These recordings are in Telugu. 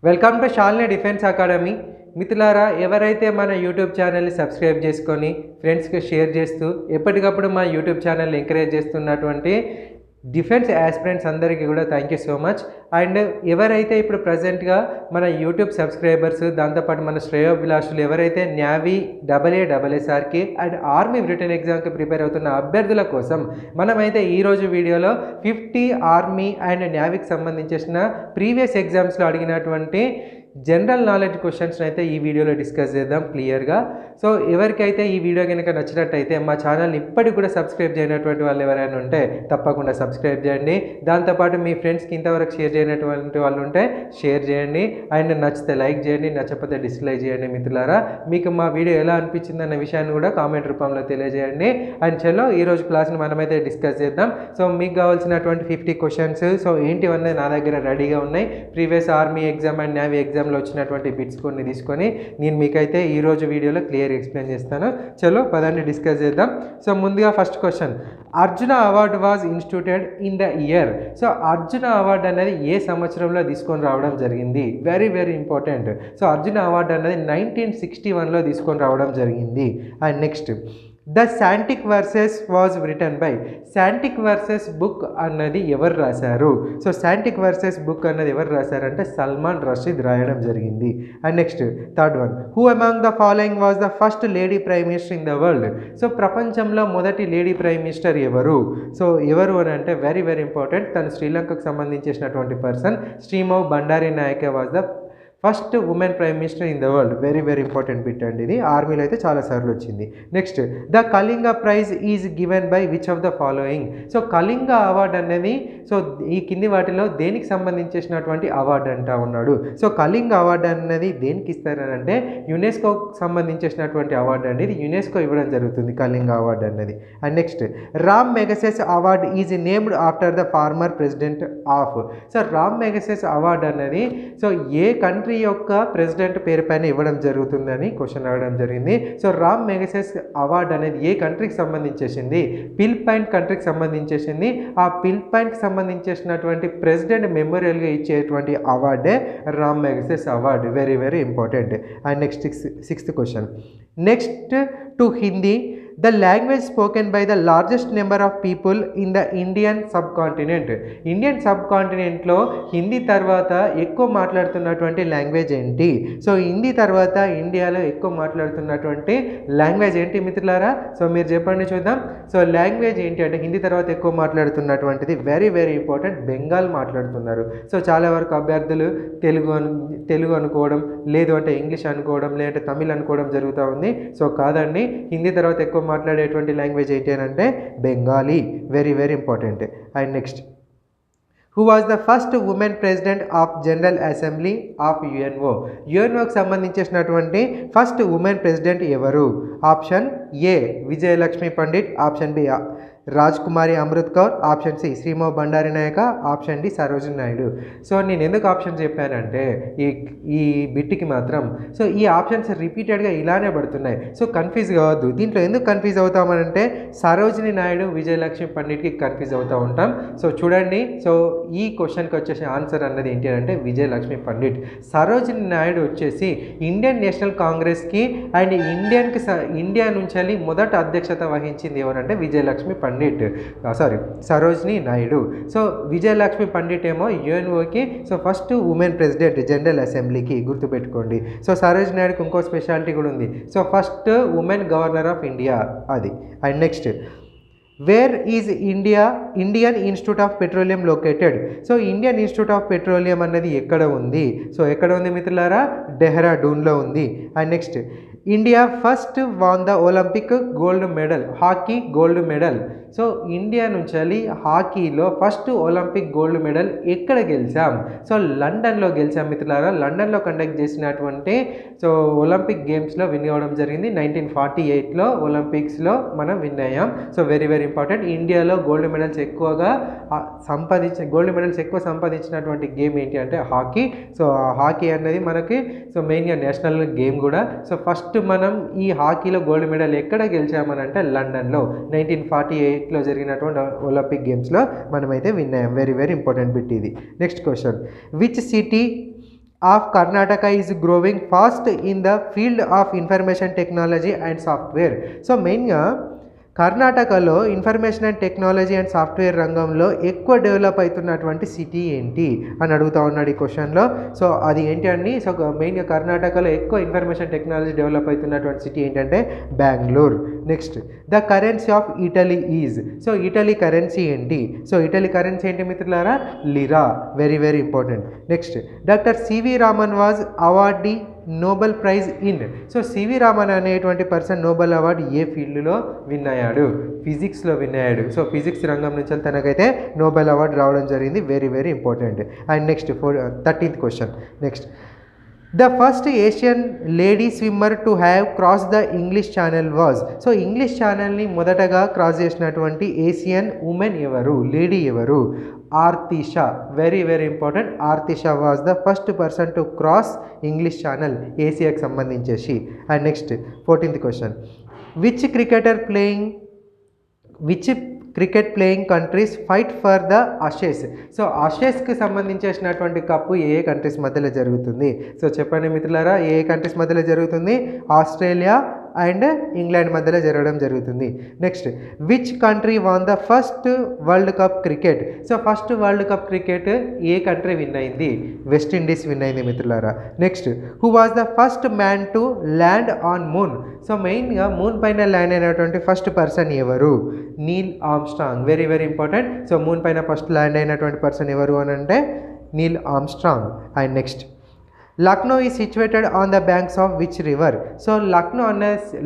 Welcome to Shalini defence academy. మిత్రులారా, ఎవరైతే మన యూట్యూబ్ ఛానల్ని సబ్స్క్రైబ్ చేసుకొని ఫ్రెండ్స్కి షేర్ చేస్తూ ఎప్పటికప్పుడు మా యూట్యూబ్ ఛానల్ని ఎంకరేజ్ చేస్తున్నటువంటి డిఫెన్స్ యాస్పిరెంట్స్ అందరికీ కూడా thank you so much. And ఎవరైతే ఇప్పుడు ప్రజెంట్గా మన యూట్యూబ్ సబ్స్క్రైబర్స్, దాంతోపాటు మన శ్రేయోభిలాషులు ఎవరైతే నేవీ AA/ASRకి అండ్ ఆర్మీ బ్రిటన్ ఎగ్జామ్కి ప్రిపేర్ అవుతున్న అభ్యర్థుల కోసం మనమైతే ఈరోజు వీడియోలో 50 ఆర్మీ అండ్ నేవీకి సంబంధించిన ప్రీవియస్ ఎగ్జామ్స్లో అడిగినటువంటి జనరల్ నాలెడ్జ్ క్వశ్చన్స్ అయితే ఈ వీడియోలో డిస్కస్ చేద్దాం క్లియర్గా. సో ఎవరికైతే ఈ వీడియో కనుక నచ్చినట్టయితే మా ఛానల్ని ఇప్పటికి కూడా సబ్స్క్రైబ్ చేయనటువంటి వాళ్ళు ఎవరైనా ఉంటే తప్పకుండా సబ్స్క్రైబ్ చేయండి. దాంతోపాటు మీ ఫ్రెండ్స్కి ఇంతవరకు షేర్ చేయనటువంటి వాళ్ళు ఉంటే షేర్ చేయండి. అండ్ నచ్చితే లైక్ చేయండి, నచ్చకపోతే డిస్లైక్ చేయండి. మిత్రులారా, మీకు మా వీడియో ఎలా అనిపించింది అన్న విషయాన్ని కూడా కామెంట్ రూపంలో తెలియజేయండి. అండ్ చలో ఈరోజు క్లాస్ని మనమైతే డిస్కస్ చేద్దాం. సో మీకు కావాల్సినటువంటి 50 క్వశ్చన్స్ సో ఏంటివన్నీ నా దగ్గర రెడీగా ఉన్నాయి. Previous army exam and navy ఎగ్జామ్లో వచ్చినటువంటి బిట్స్ కొన్ని తీసుకొని నేను మీకైతే ఈరోజు వీడియోలో క్లియర్ ఎక్స్ప్లెయిన్ చేస్తాను. చలో పదాన్ని డిస్కస్ చేద్దాం. సో ముందుగా first question, Arjuna award was instituted in the year. So Arjuna award అనేది ఏ సంవత్సరంలో తీసుకొని రావడం జరిగింది? Very very important. So Arjuna award అనేది 1961లో తీసుకొని రావడం జరిగింది. And next, the satanic verses was written by. Satanic verses book అన్నది ఎవరు రాశారు? సో శాంటిక్ వర్సెస్ బుక్ అన్నది ఎవరు రాశారంటే సల్మాన్ రషీద్ రాయడం జరిగింది. And next third one, who among the following was the first lady prime minister in the world. So ప్రపంచంలో మొదటి లేడీ ప్రైమ్ మినిస్టర్ ఎవరు? సో ఎవరు అని అంటే వెరీ వెరీ ఇంపార్టెంట్, తను శ్రీలంకకు సంబంధించినటువంటి person. Sirimavo Bandaranaike was the first women prime minister in the world. Very very important bit అండి ఇది, ఆర్మీలో అయితే చాలాసార్లు వచ్చింది. Next, the Kalinga prize is given by which of the following. So Kalinga award అనేది సో ఈ కింది వాటిలో దేనికి సంబంధించినటువంటి అవార్డు అంటా ఉన్నాడు. సో కళింగ అవార్డు అనేది దేనికి ఇస్తారనంటే యునెస్కోకి సంబంధించినటువంటి అవార్డు అండి. ఇది యునెస్కో ఇవ్వడం జరుగుతుంది కళింగ అవార్డు అనేది. And next, Ram Magsaysay award is named after the former president of. So Ram Magsaysay award అనేది సో ఏ కంట్రీ యొక్క ప్రెసిడెంట్ పేరు పైన ఇవ్వడం జరుగుతుందని క్వశ్చన్ అడగడం జరిగింది. సో రామ్ మెగసెస్ అవార్డు అనేది ఏ కంట్రీకి సంబంధించేసింది? ఫిలిప్పైన్ కంట్రీకి సంబంధించేసింది. ఆ ఫిలిప్పైన్కి సంబంధించేసినటువంటి ప్రెసిడెంట్ మెమోరియల్గా ఇచ్చేటువంటి అవార్డే Ramon Magsaysay award. Very very important. And next sixth question, next to Hindi, the language spoken by the largest number of people in the Indian subcontinent. Indian సబ్ కాంటినెంట్లో హిందీ తర్వాత ఎక్కువ మాట్లాడుతున్నటువంటి లాంగ్వేజ్ ఏంటి? సో హిందీ తర్వాత ఇండియాలో ఎక్కువ మాట్లాడుతున్నటువంటి లాంగ్వేజ్ ఏంటి మిత్రులారా? సో మీరు చెప్పండి చూద్దాం. సో లాంగ్వేజ్ ఏంటి అంటే హిందీ తర్వాత ఎక్కువ మాట్లాడుతున్నటువంటిది వెరీ వెరీ ఇంపార్టెంట్, బెంగాల్ మాట్లాడుతున్నారు. సో చాలా వరకు అభ్యర్థులు తెలుగు అనుకోవడం, లేదు అంటే ఇంగ్లీష్ అనుకోవడం, లేదంటే తమిళ్ అనుకోవడం జరుగుతూ ఉంది. సో కాదండి, హిందీ తర్వాత ఎక్కువ మాట్లాడేటువంటి లాంగ్వేజ్ ఏంటి అని అంటే Bengali. Very very important. And next, who was the first women president of general assembly of UNO. యుఎన్ఓకి సంబంధించినటువంటి ఫస్ట్ ఉమెన్ ప్రెసిడెంట్ ఎవరు? Option A Vijayalakshmi Pandit, option B Rajkumari Amrit Kaur, option C Sirimavo Bandaranaike, option D Sarojini Naidu. So నేను ఎందుకు ఆప్షన్ చెప్పానంటే ఈ బిట్కి మాత్రం సో ఈ ఆప్షన్స్ రిపీటెడ్గా ఇలానే పడుతున్నాయి. సో కన్ఫ్యూజ్ కావద్దు. దీంట్లో ఎందుకు కన్ఫ్యూజ్ అవుతామనంటే సరోజిని నాయుడు, విజయలక్ష్మి పండిట్కి కన్ఫ్యూజ్ అవుతూ ఉంటాం. సో చూడండి, సో ఈ క్వశ్చన్కి వచ్చేసి ఆన్సర్ అన్నది ఏంటి అంటే విజయలక్ష్మి పండిట్. సరోజిని నాయుడు వచ్చేసి ఇండియన్ నేషనల్ కాంగ్రెస్కి అండ్ ఇండియా నుంచి మొదట అధ్యక్షత వహించింది ఎవరంటే విజయలక్ష్మి పండిట్, సరోజిని నాయుడు. సో విజయలక్ష్మి పండిట్ ఏమో యుఎన్ఓకి so first women president general అసెంబ్లీకి, గుర్తుపెట్టుకోండి. సో సరోజిని నాయుడుకి ఇంకో స్పెషాలిటీ కూడా ఉంది. So first women governor of India అది. And next, where is Indian institute of petroleum located. So Indian institute of petroleum అన్నది ఎక్కడ ఉంది? సో ఎక్కడ ఉంది మిత్రులారా? డెహ్రాడూన్లో ఉంది. And next, India first won the Olympic gold medal, hockey gold medal. So India నుంచి హాకీలో ఫస్ట్ ఒలింపిక్ గోల్డ్ మెడల్ ఎక్కడ గెలిచాం? సో లండన్లో గెలిచాం మిత్రులారా. లండన్లో కండక్ట్ చేసినటువంటి సో ఒలింపిక్ గేమ్స్లో విన్ అవ్వడం జరిగింది. 1948లో ఒలింపిక్స్లో మనం విన్ అయ్యాం. So very very important. ఇండియాలో గోల్డ్ మెడల్స్ ఎక్కువ సంపాదించినటువంటి గేమ్ ఏంటి అంటే హాకీ. సో హాకీ అనేది మనకి సో మెయిన్గా నేషనల్ గేమ్ కూడా. సో ఫస్ట్ మనం ఈ హాకీలో గోల్డ్ మెడల్ ఎక్కడ గెలిచామనంటే లండన్లో 1948లో జరిగినటువంటి ఒలింపిక్ గేమ్స్లో మనమైతే విన్ అయ్యాం. వెరీ వెరీ ఇంపార్టెంట్ బిట్ ఇది. Next question, which city of Karnataka is growing fast in the field of information technology and software. So మెయిన్గా కర్ణాటకలో information and technology and software రంగంలో ఎక్కువ డెవలప్ అవుతున్నటువంటి సిటీ ఏంటి అని అడుగుతా ఉన్నాడు ఈ క్వశ్చన్లో. సో అది ఏంటి అని, సో మెయిన్గా కర్ణాటకలో ఎక్కువ ఇన్ఫర్మేషన్ టెక్నాలజీ డెవలప్ అవుతున్నటువంటి సిటీ ఏంటంటే Bengaluru. Next, the currency of Italy is. So Italy currency ఏంటి? సో ఇటలీ కరెన్సీ ఏంటి మిత్రులారా? Lira. Very very important. Next, doctor CV Raman was awardee Nobel prize in. So CV Raman అనేటువంటి పర్సన్ నోబెల్ అవార్డు ఏ ఫీల్డ్లో విన్ అయ్యాడు? ఫిజిక్స్లో విన్ అయ్యాడు. సో ఫిజిక్స్ రంగం నుంచి తనకైతే నోబెల్ అవార్డు రావడం జరిగింది. Very very important. And next 13th question. Next, the first Asian lady swimmer to have cross the English channel was. So English ఛానల్ని మొదటగా క్రాస్ చేసినటువంటి ఏషియన్ ఉమెన్ ఎవరు, లేడీ ఎవరు? Arati Saha. Very very important. Arati Saha was the first person to cross English channel ఏసియాకి సంబంధించేసి. And next 14th question, which cricket playing countries fight for the Ashes. So అషెస్కి సంబంధించేసినటువంటి కప్పు ఏ కంట్రీస్ మధ్యలో జరుగుతుంది? సో చెప్పండి మిత్రులారా, ఏ కంట్రీస్ మధ్యలో జరుగుతుంది? ఆస్ట్రేలియా అండ్ ఇంగ్లాండ్ మధ్యలో జరగడం జరుగుతుంది. Next, which country won the first world cup cricket. So first world cup cricket ఏ కంట్రీ విన్ అయింది? వెస్టిండీస్ విన్ అయింది మిత్రులారా. Next, who was the first man to land on moon. So మెయిన్గా మూన్ పైన ల్యాండ్ అయినటువంటి ఫస్ట్ పర్సన్ ఎవరు? Neil Armstrong. Very very important. So moon పైన ఫస్ట్ ల్యాండ్ అయినటువంటి పర్సన్ ఎవరు అని అంటే Neil Armstrong. And next, Lucknow is situated on the banks of which river. So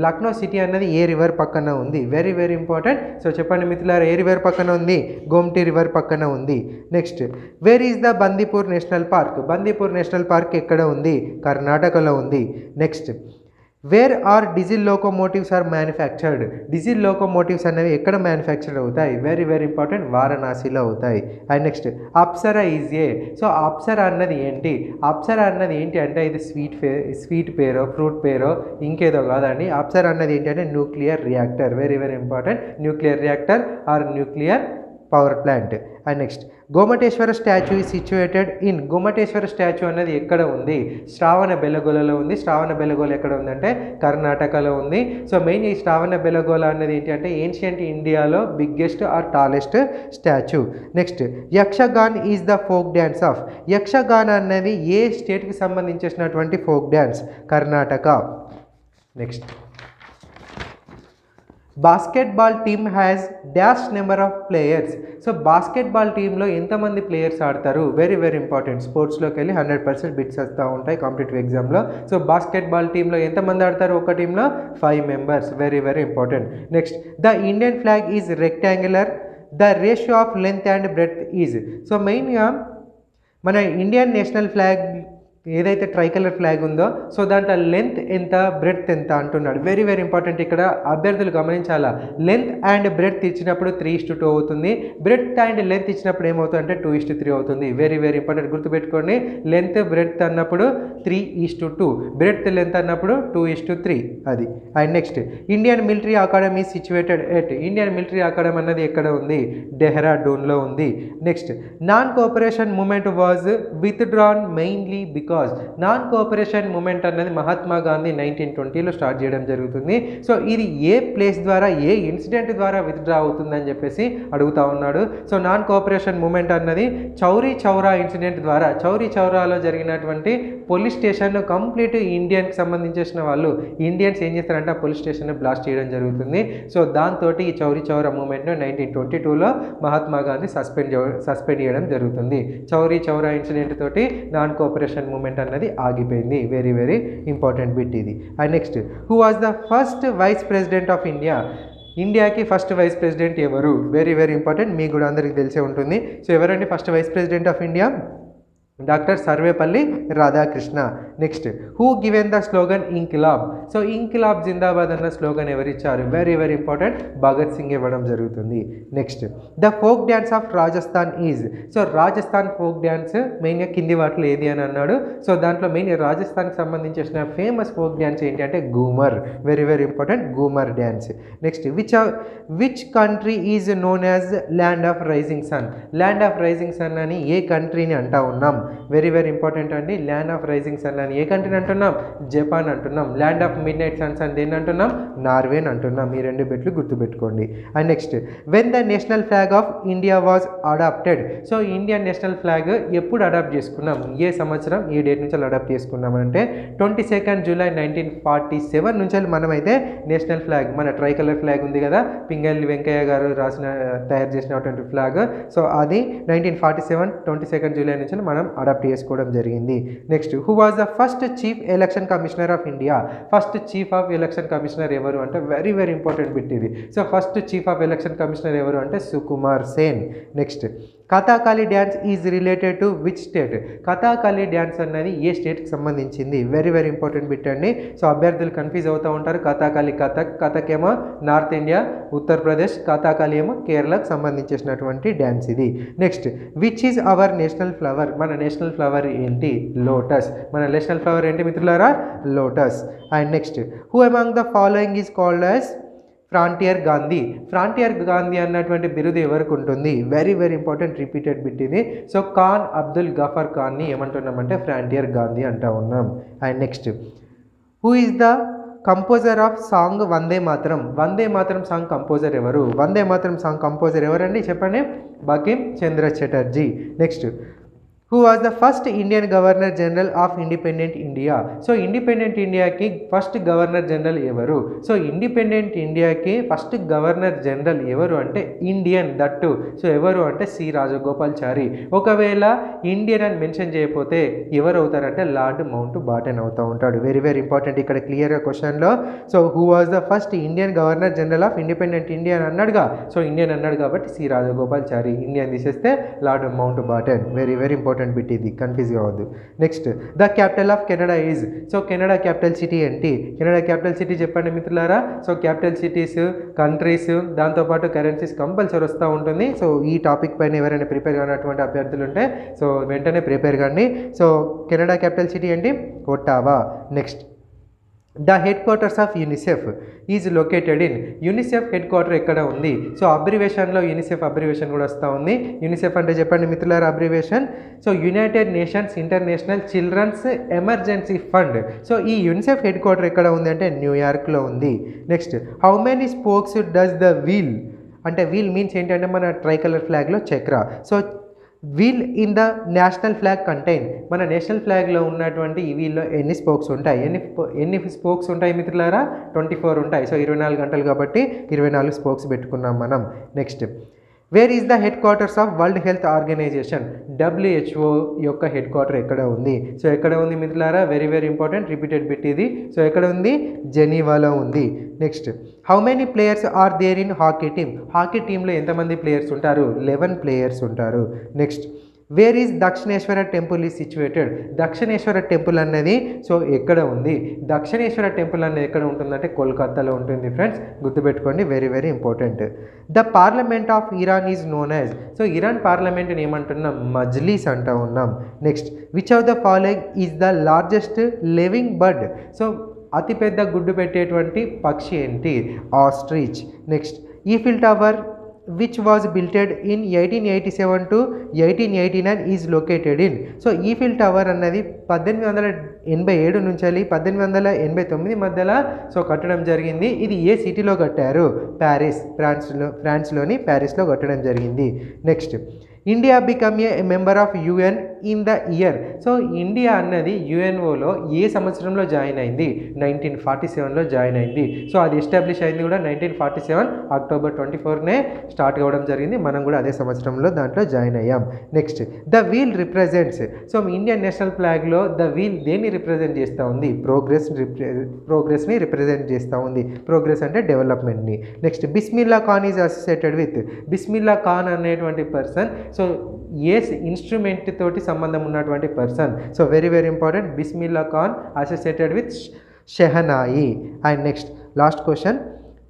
Lucknow city అన్నది ఏ రివర్ పక్కన ఉంది? Very very important. సో చెప్పండి మిత్రులారా, ఏ రివర్ పక్కన ఉంది? గోమ్టీ రివర్ పక్కన ఉంది. Next, where is the Bandipur national park. Bandipur national park ఎక్కడ ఉంది? కర్ణాటకలో ఉంది. Next, where are diesel locomotives are manufactured. Diesel locomotives అనేవి ఎక్కడ మ్యానుఫ్యాక్చర్డ్ అవుతాయి? Very very important. వారణాసిలో అవుతాయి. And next, Apsara is a. So Apsara అన్నది ఏంటి? అప్సరా అన్నది ఏంటి అంటే ఇది స్వీట్ పేరో ఫ్రూట్ పేరో ఇంకేదో కాదండి. అప్సరా అన్నది ఏంటి అంటే nuclear reactor. Very very important. Nuclear reactor or nuclear power plant. And next, Gomateshwara statue is situated in. Gomateshwara statue అనేది ఎక్కడ ఉంది? శ్రావణ బెలగోలలో ఉంది. శ్రావణ బెలగోల ఎక్కడ ఉందంటే కర్ణాటకలో ఉంది. సో మెయిన్ ఈ శ్రావణ బెలగోల అనేది ఏంటి అంటే ఏన్షియంట్ ఇండియాలో biggest or tallest statue. Next, Yakshagana is the folk dance of. Yakshagana అనేది ఏ స్టేట్కి సంబంధించినటువంటి folk dance? Karnataka. Next, basketball team has dash number of players. So basketball టీంలో ఎంతమంది ప్లేయర్స్ ఆడతారు? Very very important. స్పోర్ట్స్లోకి వెళ్ళి 100% బిట్స్ వస్తూ ఉంటాయి కాంపిటేటివ్ ఎగ్జామ్లో. సో బాస్కెట్బాల్ టీంలో ఎంతమంది ఆడతారు? ఒక టీంలో 5 members. Very very important. Next, the Indian flag is rectangular. The ratio of length and breadth is. So మెయిన్గా మన ఇండియన్ నేషనల్ ఫ్లాగ్ ఏదైతే ట్రైకలర్ ఫ్లాగ్ ఉందో సో దాంట్లో లెంత్ ఎంత బ్రెడ్త్ ఎంత అంటున్నాడు. Very very important. ఇక్కడ అభ్యర్థులు గమనించాలా, లెంత్ అండ్ బ్రెడ్త్ ఇచ్చినప్పుడు 3:2 అవుతుంది. బ్రెడ్త్ అండ్ లెంత్ ఇచ్చినప్పుడు ఏమవుతుంది అంటే 2:3 అవుతుంది. Very very important. గుర్తుపెట్టుకోండి, లెంత్ బ్రెడ్త్ అన్నప్పుడు 3:2, బ్రెడ్త్ లెంత్ అన్నప్పుడు 2:3 అది. And next, Indian military academy situated at. Indian military academy అన్నది ఎక్కడ ఉంది? డెహ్రాడూన్లో ఉంది. Next, non cooperation moment was withdrawn mainly because. Non cooperation movement అన్నది మహాత్మా గాంధీ 1920లో స్టార్ట్ చేయడం జరుగుతుంది. సో ఇది ఏ ప్లేస్ ద్వారా ఏ ఇన్సిడెంట్ ద్వారా విత్డ్రా అవుతుందని చెప్పేసి అడుగుతా ఉన్నాడు. సో నాన్ కోఆపరేషన్ మూమెంట్ అన్నది చౌరీ చౌరా ఇన్సిడెంట్ ద్వారా, చౌరీ చౌరాలో జరిగినటువంటి పోలీస్ స్టేషన్ కంప్లీట్ ఇండియన్కి సంబంధించిన వాళ్ళు ఇండియన్స్ ఏం చేస్తారంటే ఆ పోలీస్ స్టేషన్ బ్లాస్ట్ చేయడం జరుగుతుంది. సో దాంతో ఈ చౌరీ చౌరా మూమెంట్ను 1922లో మహాత్మా గాంధీ సస్పెండ్ చేయడం జరుగుతుంది. చౌరీ చౌరా ఇన్సిడెంట్ తోటి నాన్ కోఆపరేషన్ మూమెంట్ అన్నది ఆగిపోయింది. వెరీ వెరీ ఇంపార్టెంట్ బిట్ ఇది. And next, who was the first vice president of India. ఇండియాకి ఫస్ట్ వైస్ ప్రెసిడెంట్ ఎవరు? Very very important. మీకు కూడా అందరికీ తెలిసే ఉంటుంది. సో ఎవరండి first vice president of India? Doctor Sarvepalli Radhakrishna. Next, who given the slogan Inquilab. So Inquilab Zindabad అన్న స్లోగన్ ఎవరిచ్చారు? Very very important. Bhagat Singh ఇవ్వడం జరుగుతుంది. Next, the folk dance of Rajasthan is. So Rajasthan folk dance మెయిన్గా కింది వాటిలో ఏది అని అన్నాడు. సో దాంట్లో మెయిన్ రాజస్థాన్కి సంబంధించిన ఫేమస్ ఫోక్ డ్యాన్స్ ఏంటి అంటే Ghoomar. Very very important, Ghoomar dance. Next, which country is known as land of rising sun. Land of rising sun అని ఏ కంట్రీని అంటా ఉన్నాం? వెరీ వెరీ ఇంపార్టెంట్ అండి. ల్యాండ్ ఆఫ్ రైజింగ్ సన్ అని ఏ కంట్రీని అంటున్నాం? జపాన్ అంటున్నాం. Land of midnight suns అని దేన్ని అంటున్నాం? నార్వేని అంటున్నాం. ఈ 2 బిట్లు గుర్తుపెట్టుకోండి. And next, when the national flag of India was adopted. So Indian national flag ఎప్పుడు అడాప్ట్ చేసుకున్నాం? ఏ సంవత్సరం ఏ డేట్ నుంచి అడాప్ట్ చేసుకున్నాం అంటే 22 జూలై 1947 నుంచి మనమైతే నేషనల్ ఫ్లాగ్, మన ట్రై కలర్ ఫ్లాగ్ ఉంది కదా, పింగళి వెంకయ్య గారు తయారు చేసినటువంటి ఫ్లాగ్. సో అది 1947 22 జూలై నుంచి మనం అడాప్ట్ చేసుకోవడం జరిగింది. Next, who was the first chief election commissioner of India. First chief of election commissioner ఎవరు అంటే వెరీ వెరీ ఇంపార్టెంట్ బిట్ ఇది. So first chief of election commissioner ఎవరు అంటే Sukumar Sen. Next, Kathakali dance is related to which state. Kathakali dance అన్నది ఏ స్టేట్కి సంబంధించింది? వెరీ వెరీ ఇంపార్టెంట్ బిట్ అండి. సో అభ్యర్థులు కన్ఫ్యూజ్ అవుతూ ఉంటారు. కథాకళి కథక్ ఏమో నార్త్ ఇండియా ఉత్తరప్రదేశ్, కథాకళి ఏమో కేరళకు సంబంధించినటువంటి డ్యాన్స్ ఇది. Next, which is our national flower. మన నేషనల్ ఫ్లవర్ ఏంటి? లోటస్. మన నేషనల్ ఫ్లవర్ ఏంటి మిత్రులారా? Lotus. And next, who among the following is called as frontier Gandhi. Frontier Gandhi అన్నటువంటి బిరుదు ఎవరికి ఉంటుంది? Very very important repeated bit ఇది. సో ఖాన్ అబ్దుల్ గఫర్ ఖాన్ని ఏమంటున్నామంటే ఫ్రాంటియర్ గాంధీ అంటూ ఉన్నాం. And next, who is the composer of song Vande Mataram. Vande Mataram song composer ఎవరు? వందే మాతరం సాంగ్ కంపోజర్ ఎవరండి చెప్పండి? Bankim Chandra Chatterjee. Next, who was the first Indian governor general of independent India. So independent ఇండియాకి ఫస్ట్ గవర్నర్ జనరల్ ఎవరు? సో ఇండిపెండెంట్ ఇండియాకి ఫస్ట్ గవర్నర్ జనరల్ ఎవరు అంటే ఇండియన్ దట్టు. సో ఎవరు అంటే సి రాజగోపాల్చారి. ఒకవేళ ఇండియన్ అని మెన్షన్ చేయకపోతే ఎవరు అవుతారంటే లార్డ్ మౌంట్ బాటన్ అవుతూ ఉంటాడు. వెరీ వెరీ ఇంపార్టెంట్ ఇక్కడ క్లియర్గా క్వశ్చన్లో. So who was the first Indian governor general of independent India అని అన్నాడుగా. సో ఇండియన్ అన్నాడు కాబట్టి సి రాజగోపాల్చారి. ఇండియన్ తీసేస్తే Lord Mountbatten. Very very important bit ఇది, కన్ఫ్యూజ్ కావద్దు. Next, the capital of Canada is. So Canada capital city ఏంటి? కెనడా క్యాపిటల్ సిటీ చెప్పండి మిత్రులారా. సో క్యాపిటల్ సిటీస్, కంట్రీస్, దాంతోపాటు కరెన్సీస్ కంపల్సరీ వస్తూ ఉంటుంది. సో ఈ టాపిక్ పైన ఎవరైనా ప్రిపేర్ కానటువంటి అభ్యర్థులు ఉంటే సో వెంటనే ప్రిపేర్ కానీ. సో కెనడా క్యాపిటల్ సిటీ ఏంటి? Ottawa. Next, the headquarters of UNICEF is located in. UNICEF headquarter ఎక్కడ ఉంది? సో అబ్రివేషన్లో యూనిసెఫ్ అబ్రివేషన్ కూడా వస్తూ ఉంది. యూనిసెఫ్ అంటే చెప్పండి మిత్రులారా abbreviation. So United Nations International Children's Emergency Fund. So ఈ యూనిసెఫ్ హెడ్ క్వార్టర్ ఎక్కడ ఉంది అంటే న్యూయార్క్లో ఉంది. Next, how many spokes does the wheel. అంటే వీల్ మీన్స్ ఏంటంటే మన ట్రై కలర్ ఫ్లాగ్లో chakra. So wheel in the national flag contain. మన నేషనల్ ఫ్లాగ్లో ఉన్నటువంటి ఈ వీల్లో ఎన్ని స్పోక్స్ ఉంటాయి? ఎన్ని స్పోక్స్ ఉంటాయి మిత్రులారా? 24 ఉంటాయి. సో 24 గంటలు కాబట్టి 24 స్పోక్స్ పెట్టుకున్నాం మనం. Next, where is the headquarters of World Health Organisation. WHO యొక్క హెడ్ క్వార్టర్ ఎక్కడ ఉంది? సో ఎక్కడ ఉంది మిత్రులారా? Very very important repeated bit ఇది. సో ఎక్కడ ఉంది? జెనీవాలో ఉంది. Next, how many players are there in hockey team. Hockey టీంలో ఎంతమంది ప్లేయర్స్ ఉంటారు? 11 ప్లేయర్స్ ఉంటారు. Next, where is Dakshineswar temple is situated. Dakshineswar temple అన్నది సో ఎక్కడ ఉంది? దక్షిణేశ్వర టెంపుల్ అనేది ఎక్కడ ఉంటుందంటే కోల్కతాలో ఉంటుంది ఫ్రెండ్స్, గుర్తుపెట్టుకోండి. Very very important. The parliament of Iran is known as. So Iran పార్లమెంట్ని ఏమంటున్నాం? మజ్లీస్ అంటూ ఉన్నాం. Next, which of the following is the largest living bird. So అతిపెద్ద గుడ్డు పెట్టేటువంటి పక్షి ఏంటి? Ostrich. Next, Eiffel tower which was built in 1887 to 1889 is located in. So Eiffel tower అన్నది 1887 నుంచి 1889 మధ్యలో సో కట్టడం జరిగింది. ఇది ఏ సిటీలో కట్టారు? ప్యారిస్, ఫ్రాన్స్లోని ప్యారిస్లో కట్టడం జరిగింది. Next, India become a member of UN in the year. So India అన్నది UNOలో ఏ సంవత్సరంలో జాయిన్ అయింది? 1947లో జాయిన్ అయింది. సో అది ఎస్టాబ్లిష్ అయింది కూడా 1947 అక్టోబర్ 24నే స్టార్ట్ అవ్వడం జరిగింది. మనం కూడా అదే సంవత్సరంలో దాంట్లో జాయిన్ అయ్యాం. Next, the wheel represents. So Indian national ఫ్లాగ్లో ద వీల్ దేన్ని రిప్రజెంట్ చేస్తూ ఉంది? ప్రోగ్రెస్ని రిప్రజెంట్ చేస్తూ ఉంది. ప్రోగ్రెస్ అంటే డెవలప్మెంట్ని. Next, Bismillah Khan is associated with. Bismillah Khan అనేటువంటి పర్సన్ సో ఏ ఇన్స్ట్రుమెంట్ తోటి సంబంధం ఉన్నటువంటి person? So very very important. Bismillah Khan associated with shehnai. And next last question,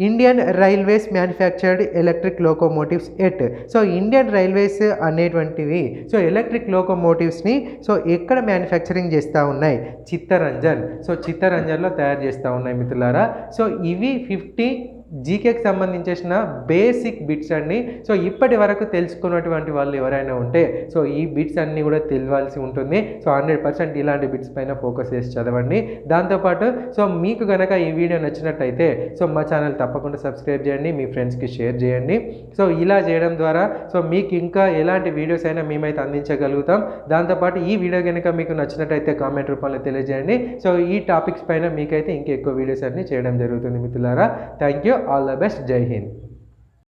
Indian railways manufactured electric locomotives at. So Indian railways అనేటువంటివి సో ఎలక్ట్రిక్ లోకోమోటివ్స్ని సో ఎక్కడ మ్యానుఫ్యాక్చరింగ్ చేస్తూ ఉన్నాయి? చిత్తరంజన్. సో చిత్తరంజన్లో తయారు చేస్తూ ఉన్నాయి మిత్రులారా. సో ఇవి 50 జీకేకి సంబంధించేసిన బేసిక్ బిట్స్ అన్ని సో ఇప్పటి వరకు తెలుసుకున్నటువంటి వాళ్ళు ఎవరైనా ఉంటే సో ఈ బిట్స్ అన్నీ కూడా తెలియాల్సి ఉంటుంది. సో 100% ఇలాంటి బిట్స్ పైన ఫోకస్ చేసి చదవండి. దాంతోపాటు సో మీకు కనుక ఈ వీడియో నచ్చినట్టయితే సో మా ఛానల్ తప్పకుండా సబ్స్క్రైబ్ చేయండి, మీ ఫ్రెండ్స్కి షేర్ చేయండి. సో ఇలా చేయడం ద్వారా సో మీకు ఇంకా ఎలాంటి వీడియోస్ అయినా మేమైతే అందించగలుగుతాం. దాంతోపాటు ఈ వీడియో కనుక మీకు నచ్చినట్టయితే కామెంట్ రూపంలో తెలియజేయండి. సో ఈ టాపిక్స్ పైన మీకైతే ఇంకెక్కువ వీడియోస్ అన్ని చేయడం జరుగుతుంది మిత్రులారా. Thank you. All the best. జై హింద్.